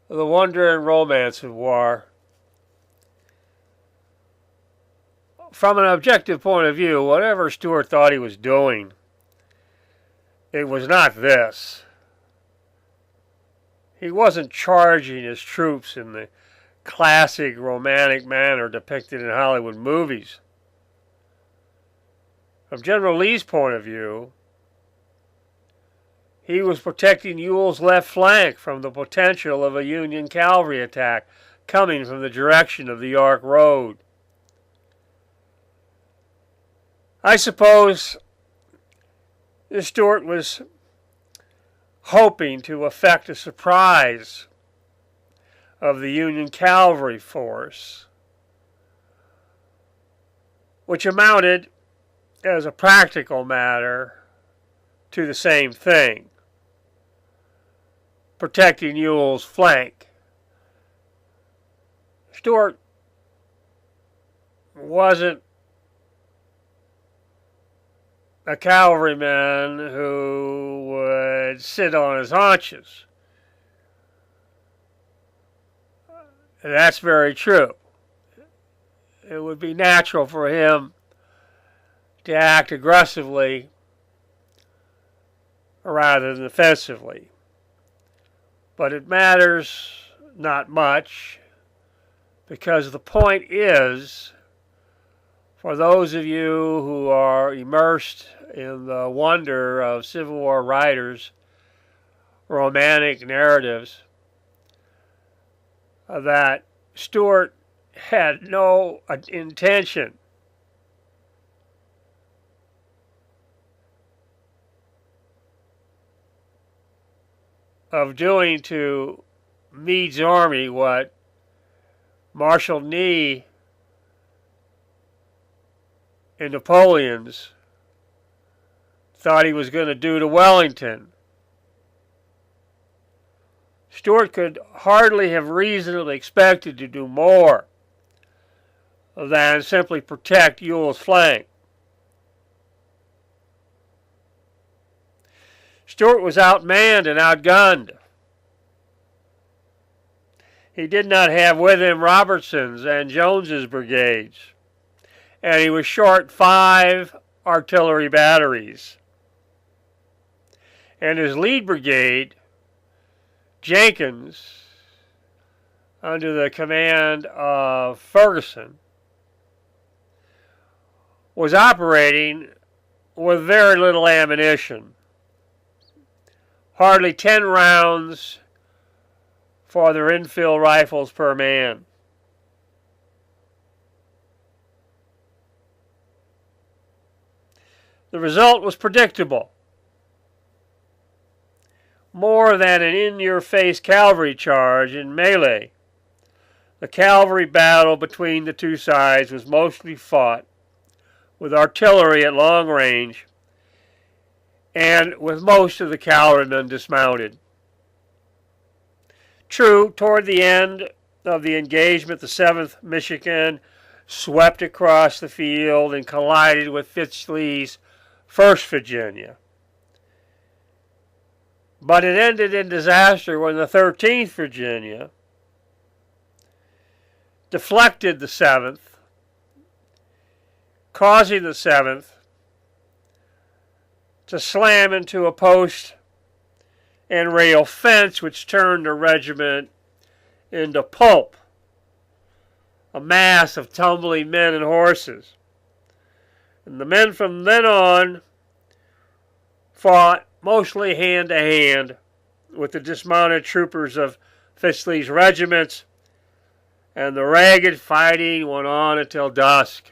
The wonder and romance of war. From an objective point of view, whatever Stuart thought he was doing, it was not this. He wasn't charging his troops in the classic romantic manner depicted in Hollywood movies. From General Lee's point of view, he was protecting Ewell's left flank from the potential of a Union cavalry attack coming from the direction of the York Road. I suppose Stuart was hoping to effect a surprise of the Union cavalry force, which amounted, as a practical matter, to the same thing: protecting Ewell's flank. Stuart wasn't a cavalryman who would sit on his haunches. That's very true. It would be natural for him to act aggressively rather than defensively. But it matters not much, because the point is, for those of you who are immersed in the wonder of Civil War writers' romantic narratives, that Stuart had no intention of doing to Meade's army what Marshal Ney and Napoleon's thought he was going to do to Wellington. Stuart could hardly have reasonably expected to do more than simply protect Ewell's flank. Stuart was outmanned and outgunned. He did not have with him Robertson's and Jones's brigades, and he was short 5 artillery batteries. And his lead brigade, Jenkins, under the command of Ferguson, was operating with very little ammunition. Hardly 10 rounds for their infill rifles per man. The result was predictable. More than an in-your-face cavalry charge in melee, the cavalry battle between the two sides was mostly fought with artillery at long range and with most of the cavalrymen dismounted. True, toward the end of the engagement, the 7th Michigan swept across the field and collided with Fitzlee's 1st Virginia. But it ended in disaster when the 13th Virginia deflected the 7th, causing the 7th to slam into a post and rail fence, which turned the regiment into pulp, a mass of tumbling men and horses. And the men from then on fought mostly hand-to-hand with the dismounted troopers of Fitzlee's regiments, and the ragged fighting went on until dusk.